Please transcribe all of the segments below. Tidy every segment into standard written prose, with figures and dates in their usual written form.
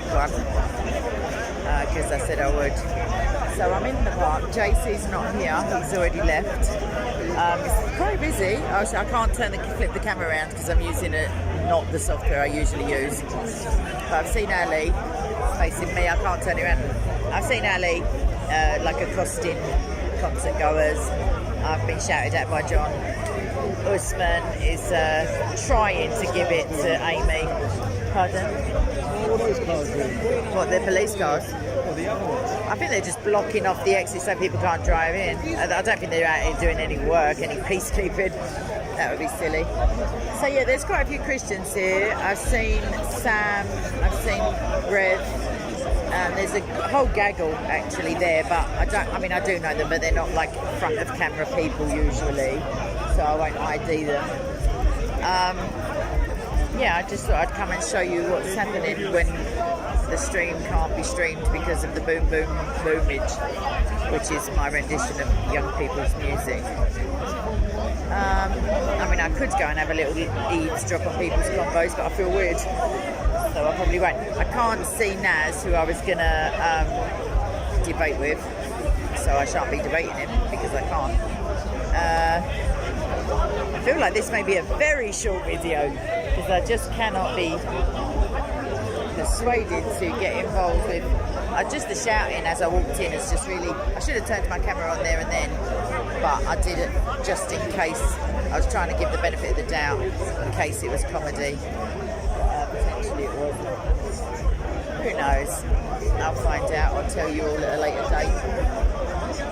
quick one because I said I would. So I'm in the park. JC's not here. He's already left. It's quite busy. I can't flip the camera around because I'm using not the software I usually use. But I've seen Ali facing me. I can't turn it around. I've seen Ali like accosting concert goers. I've been shouted at by John. Usman is trying to give it to Amy. Pardon? What are those cars doing? What, they're police cars? Or the other ones? I think they're just blocking off the exit so people can't drive in. I don't think they're out here doing any work, any peacekeeping. That would be silly. So yeah, there's quite a few Christians here. I've seen Sam, I've seen Rev. There's a whole gaggle actually there, but I do know them, but they're not like front of camera people usually, so I won't ID them. Yeah, I just thought I'd come and show you what's happening when the stream can't be streamed because of the boom boom boomage, which is my rendition of young people's music. I could go and have a little eavesdrop on people's combos, but I feel weird, so I probably won't. I can't see Naz, who I was going to debate with, so I shan't be debating him because I can't. I feel like this may be a very short video because I just cannot be persuaded to get involved with just the shouting as I walked in. It's just really, I should have turned my camera on there and then, but I did it just in case. I was trying to give the benefit of the doubt in case it was comedy. Potentially it was. Who knows? I'll find out. I'll tell you all at a later date.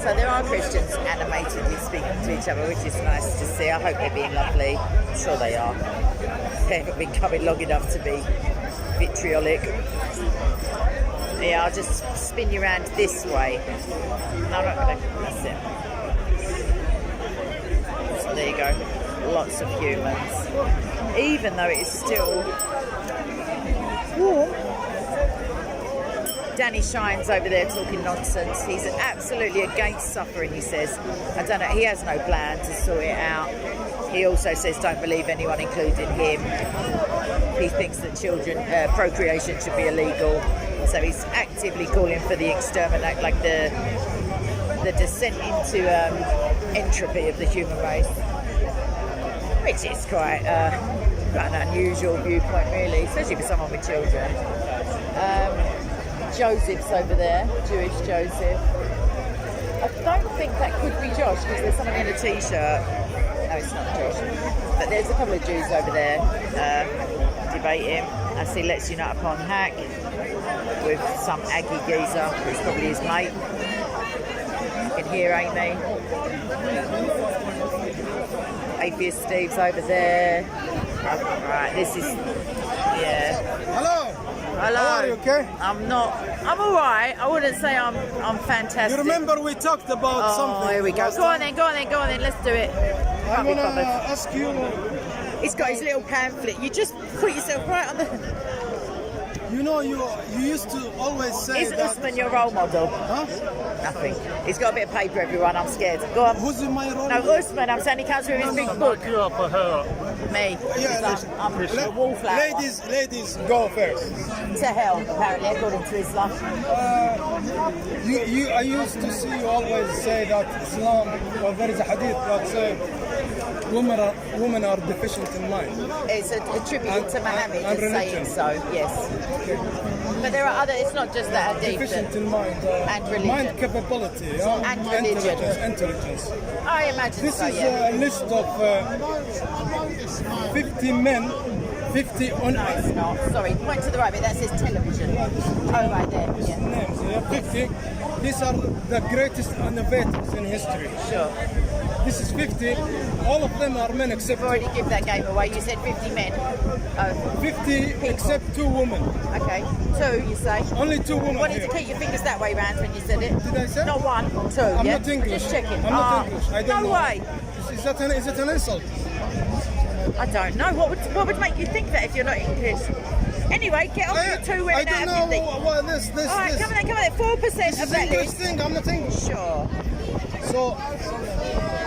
So there are Christians animatedly speaking to each other, which is nice to see. I hope they're being lovely. I'm sure they are. They haven't been coming long enough to be vitriolic. Yeah, I'll just spin you around this way. No, I'm not going to. That's it. So there you go. Lots of humans. Even though it's still warm. Danny Shine's over there talking nonsense. He's absolutely against suffering, he says. I don't know, he has no plan to sort it out. He also says don't believe anyone, including him. He thinks that procreation should be illegal. So he's actively calling for the exterminate, like the descent into entropy of the human race. Which is quite an unusual viewpoint, really, especially for someone with children. Joseph's over there, Jewish Joseph. I don't think that could be Josh because there's someone in a t-shirt. No, it's not Josh. But there's a couple of Jews over there debating. I see Let's Unite Upon Hack with some Aggie geezer, who's probably his mate. You can hear Amy. Atheist Steve's over there. Right, this is, yeah. Hello! Hello. How are you, okay? I'm alright. I wouldn't say I'm fantastic. You remember we talked about something? Oh, here we go. Go on then. Let's do it. I'm going to ask you... He's got his little pamphlet. You just put yourself right on the... You know, you used to always say Is Usman your role model? Huh? Nothing. He's got a bit of paper, everyone. I'm scared. Go on. Who's in my role? No, Usman. I'm saying he comes with his big book. Me. Yeah, I'm a wallflower. Ladies, go first. To hell, apparently, according to Islam. I used to see you always say that Islam, well, there is a hadith that says women are deficient in mind. It's a tribute to Muhammad and saying so, yes. But there are other, it's not just that hadith. Deficient in mind. And religion. Mind capability. And religion. Intelligence. I imagine This so, is yeah. a list of 50 men, 50 on... No, it's not. Sorry, point to the right bit. That says television. Oh, right there. Yeah. Names, 50. These are the greatest innovators in history. Sure. This is 50. All of them are men except... You've already given that game away. You said 50 men. Oh. 50 People. except 2 women. Okay. 2, you say? Only 2 women. You wanted here. to keep your fingers that way round when you said it. Did I say? Not 1, 2. I'm yeah? not English. Just checking. I'm not English. I don't no know. way. Is it an insult? I don't know. What would make you think that if you're not English? Anyway, get on with the 2 women I don't out of 50. know what this. All right, come on then. 4% This of is that English list. thing. I'm not English. Sure. So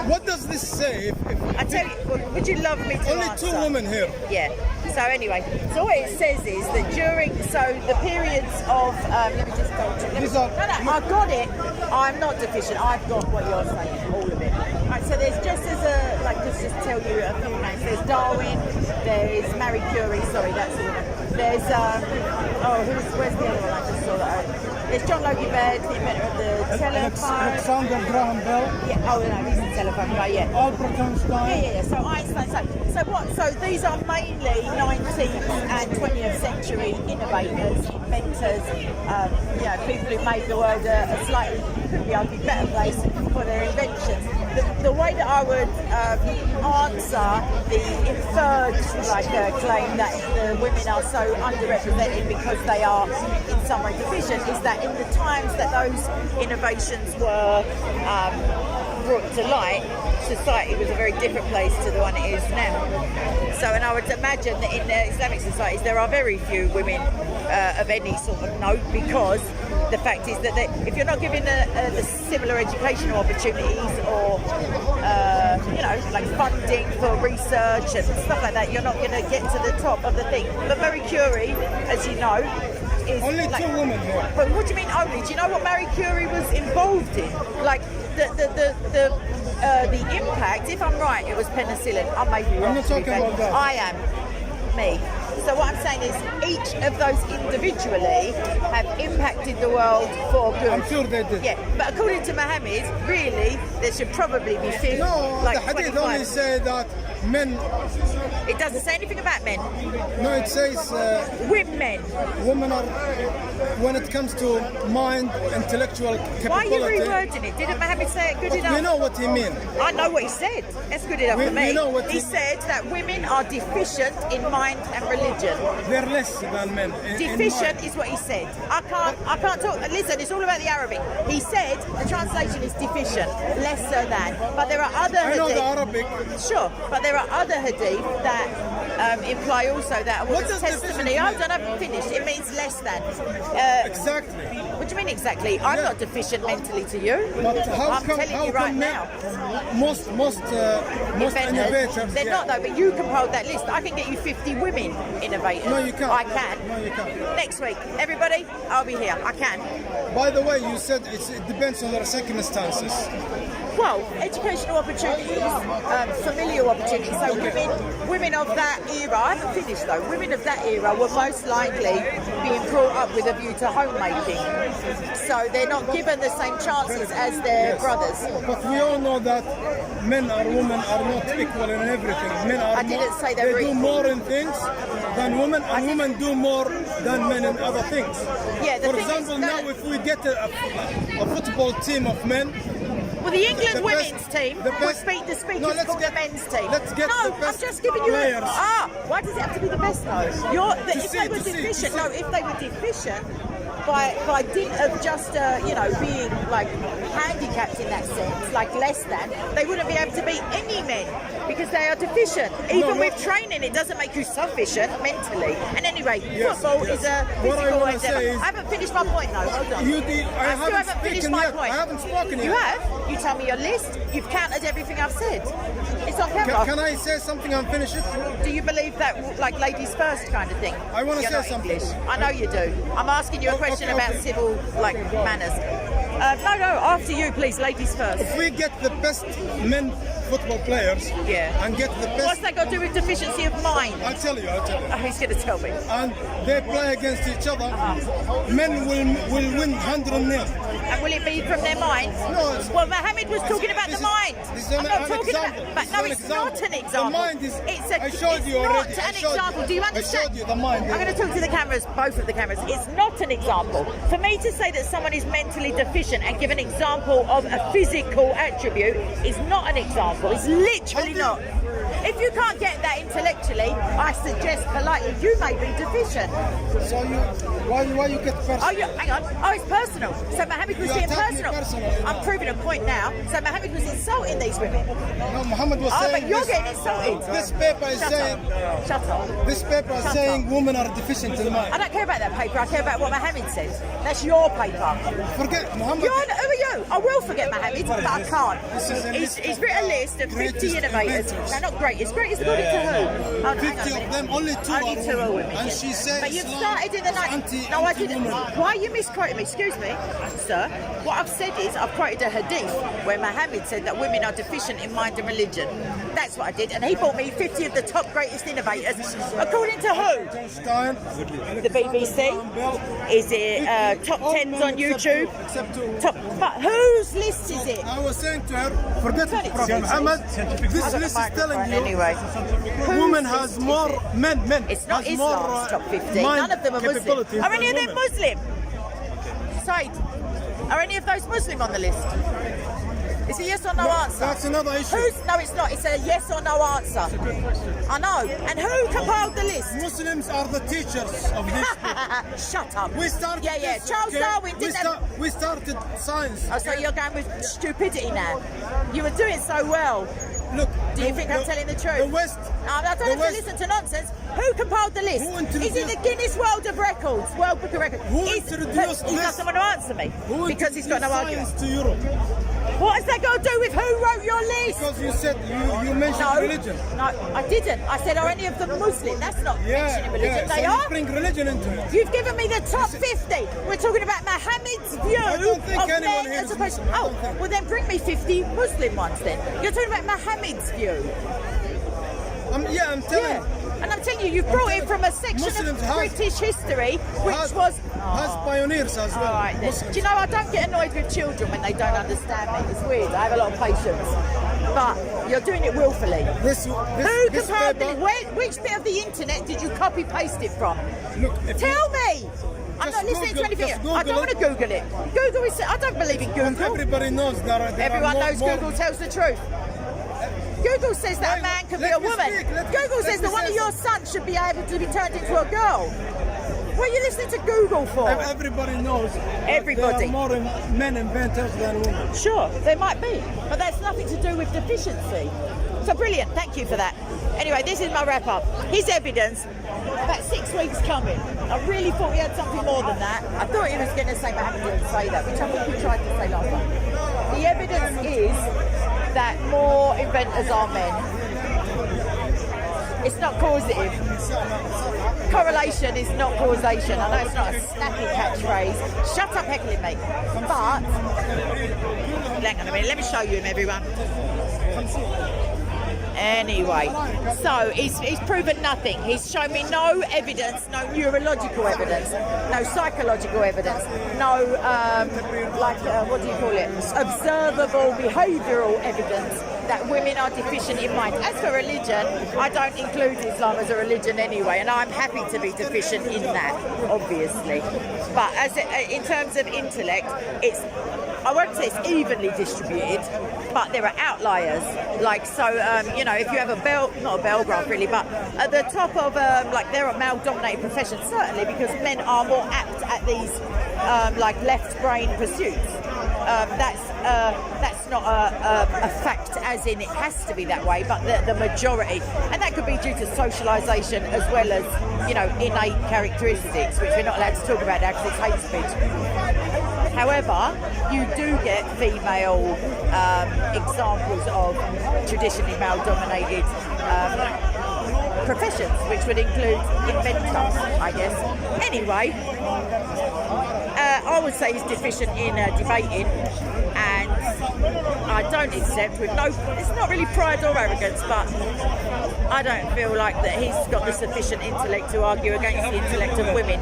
What does this say? I tell you, would you love me to Only answer? 2 women here. Yeah. So anyway, so what it says is that the periods of let me just go to. No, I got it. I'm not deficient. I've got what you're saying, all of it. Right. So there's just as a just tell you a few names. There's Darwin. There's Marie Curie. Sorry, that's the woman. There's where's the other one? I just saw that. There's John Logie Baird, the inventor of the telephone. Alexander Graham Bell. Yeah. Oh no, he's the telephone guy. Yeah. Albert Einstein. Yeah. So Einstein. So what? So these are mainly 19th and 20th century innovators, inventors. People who made the world a slightly, could be argued, better place for their inventions. The way that I would answer the inferred claim that the women are so underrepresented because they are in some way deficient is that in the times that those innovations were brought to light, society was a very different place to the one it is now. So, and I would imagine that in the Islamic societies there are very few women of any sort of note, because the fact is that if you're not given the similar educational opportunities or like funding for research and stuff like that, you're not going to get to the top of the thing. But Marie Curie, as you know, is only 2 women here. But what do you mean only? Do you know what Marie Curie was involved in? Like the impact. If I'm right, it was penicillin. I may be wrong. I'm not talking about that. I am me. So what I'm saying is each of those individually have impacted the world for good. I'm sure they did. Yeah, but according to Muhammad, really, there should probably be 50. No, like the hadith 25. only say that men. It doesn't say anything about men. No, it says Women. women are, when it comes to mind, intellectual capability. Why are you rewording it? Didn't Muhammad say it good enough? We know what he means. I know what he said. That's good enough for me. We know what he said that women are deficient in mind and religion. They're less than men. Deficient is what he said. I can't talk. Listen, it's all about the Arabic. He said the translation is deficient, lesser than. But there are other I know hadith. the Arabic. Sure, but there are other hadith that imply also that a What woman's does testimony. deficient I haven't finished. It means less than. Exactly. What do you mean exactly? I'm not deficient mentally to you. But I'm telling you right now. Most innovators. They're not though, but you compiled that list. I can get you 50 women innovators. No, you can't. I can. No, you can't. Next week, everybody, I'll be here. I can. By the way, you said it depends on their circumstances. Well, educational opportunities, familial opportunities. So women of that era, I haven't finished though, women of that era were most likely being brought up with a view to homemaking. So they're not given the same chances as their brothers. But we all know that men or women are not equal in everything. Men are I didn't say they were do equal. more in things than women, and women do more than men in other things. Yeah, the For thing example, is, now if we get a football team of men, well, the England the women's best- team the will best- speak the speakers No, let's called get- the men's team. let's get no, the best I'm just giving you players. why does it have to be the best though? If they were deficient, if they were deficient by dint of just being like handicapped in that sense, like less than, they wouldn't be able to beat any men because they are deficient. Even with training, it doesn't make you sufficient mentally. And anyway, football is a What I physical wanna endeavour. say is- I haven't finished my point though. Hold on. I still haven't haven't finished spoken my yet. point. I haven't spoken yet. You have? You tell me your list. You've counted everything I've said. It's on camera. Can I say something and finish it? Do you believe that, like, ladies first kind of thing? I wanna You're say not something. English. I know you do. I'm asking you a question okay, about okay. civil, like, manners. No, after you, please. Ladies first. If we get the best men football players and get the What's best, that got to do with deficiency of mind? I'll tell you. Oh, he's going to tell me. And they play against each other, men will win 100-0. And will it be from their minds? No, it's- Well, Mohammed was talking about the mind. This is I'm not an talking example. about. But This no, is an it's example. not an example. The mind is. It's I showed you it's already. Not I an showed example. you. Do you I understand? showed you the mind. I'm going to talk to the cameras, both of the cameras. It's not an example. For me to say that someone is mentally deficient and give an example of a physical attribute is not an example. It's literally not. If you can't get that intellectually, I suggest politely you may be deficient. So why you get personal? Hang on. Oh, it's personal. So Mohammed was You being attack me personal. personally, I'm proving a point now. So Mohammed was insulting these women. No, Muhammad was Oh, saying but you're this, getting insulted. this paper is Shut saying up. Shut up. this paper is Shut saying up. women are deficient in mind. I don't care about that paper. I care about what Mohammed says. That's your paper. Forget Muhammad. Who are you? No, I will forget Mohammed, but I can't. He's written a list of 50 innovators. No, not greatest. Greatest according to who? Oh, 50 of them, only two are women. And she said, but you've started in the night. No, I didn't. Why are you misquoting me? Excuse me, sir. What I've said is I've quoted a hadith where Muhammad said that women are deficient in mind and religion. That's what I did, and he bought me 50 of the top greatest innovators. According to who? The BBC. Is it top 10s on YouTube? Top, but whose list is it? I was saying to her, forget Prophet Muhammad. This list is telling you anyway. Women has more men. It's not Islam's top 50. None of them are Muslim. Are any of them Muslim? Said, are any of those Muslim on the list? It's a yes or no answer. That's another issue. No, it's not. It's a yes or no answer. I know. And who compiled the list? Muslims are the teachers of this. Shut up. We started. Yeah. Charles Darwin didn't. We started science. Oh, so you're going with stupidity now? You were doing so well. Look. Do you think I'm telling the truth? The West. I don't have to listen to nonsense. Who compiled the list? Is it the Guinness World of Records? World Book of Records? Who introduced this? He's got someone to answer me. Because he's got no argument. To Europe. What has that got to do with who wrote your list? Because you said you mentioned religion. No, I didn't. I said, are any of them Muslim? That's not mentioning religion. They so are. You bring religion into it. You've given me the top 50. We're talking about Muhammad's view of men as opposed to... Oh, well then bring me 50 Muslim ones then. You're talking about Muhammad's view. I'm telling you. And I'm telling you, you've brought it from a section of British history, which was... Has pioneers as well. All right, then. Do you know, I don't get annoyed with children when they don't understand me. It's weird. I have a lot of patience. But you're doing it willfully. Who compiled it? Which bit of the internet did you copy-paste it from? Look, Tell me! I'm not listening to anything. I don't want to Google it. Google is... I don't believe in Google. Everybody knows that. Everyone knows Google tells the truth. Google says that a man can be a woman. Google says that one of your sons should be able to be turned into a girl. What are you listening to Google for? Everybody knows. Everybody. There are more men inventors than women. Sure, there might be, but that's nothing to do with deficiency. So brilliant, thank you for that. Anyway, this is my wrap up. His evidence, about 6 weeks coming. I really thought he had something more than that. I thought he was going to say Mohammed didn't say that, which I think he tried to say last time. The evidence is that more inventors are men. It's not causative. Correlation is not causation. I know it's not a snappy catchphrase. Shut up heckling me. But, hang on a minute, let me show you him, everyone. Anyway, so he's proven nothing. He's shown me no evidence, no neurological evidence, no psychological evidence, no, what do you call it? Observable behavioural evidence that women are deficient in mind. As for religion, I don't include Islam as a religion anyway, and I'm happy to be deficient in that, obviously. But in terms of intellect, I won't say it's evenly distributed, but there are outliers. Like, so, if you have not a bell graph really, but at the top of, there are male-dominated professions, certainly, because men are more apt at these, left brain pursuits. That's not a fact, as in it has to be that way, but the majority, and that could be due to socialisation as well as, innate characteristics, which we're not allowed to talk about now because it's hate speech. However, you do get female examples of traditionally male-dominated professions, which would include inventors, I guess. Anyway, I would say he's deficient in debating, and I don't accept it's not really pride or arrogance, but I don't feel like that he's got the sufficient intellect to argue against the intellect of women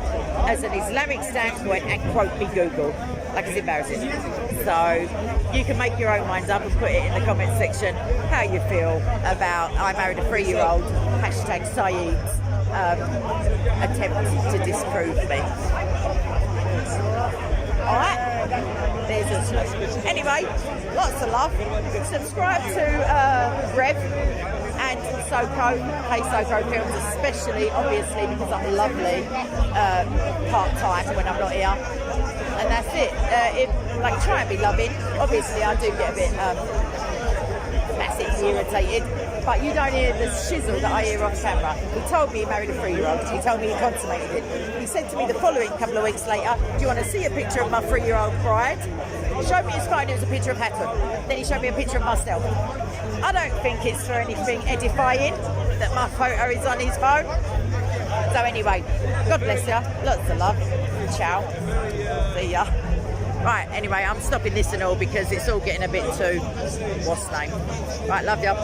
as an Islamic standpoint and quote me Google. Like, it's embarrassing. So you can make your own minds up and put it in the comment section how you feel about I married a 3-year-old #Saeed's attempt to disprove me. Alright, anyway, lots of love. Subscribe to Rev and Soko, Hey Soko Films, especially, obviously, because I'm lovely part-time when I'm not here. And that's it. Try and be loving. Obviously, I do get a bit massively irritated. But you don't hear the shizzle that I hear off camera. He told me he married a 3-year-old. He told me he consummated it. He said to me the following couple of weeks later, do you want to see a picture of my 3-year-old bride? He showed me his phone, it was a picture of Hatton. Then he showed me a picture of myself. I don't think it's for anything edifying that my photo is on his phone. So anyway, God bless you. Lots of love. Ciao. See ya. Right, anyway, I'm stopping this and all because it's all getting a bit too, what's name? Right, love you. Bye.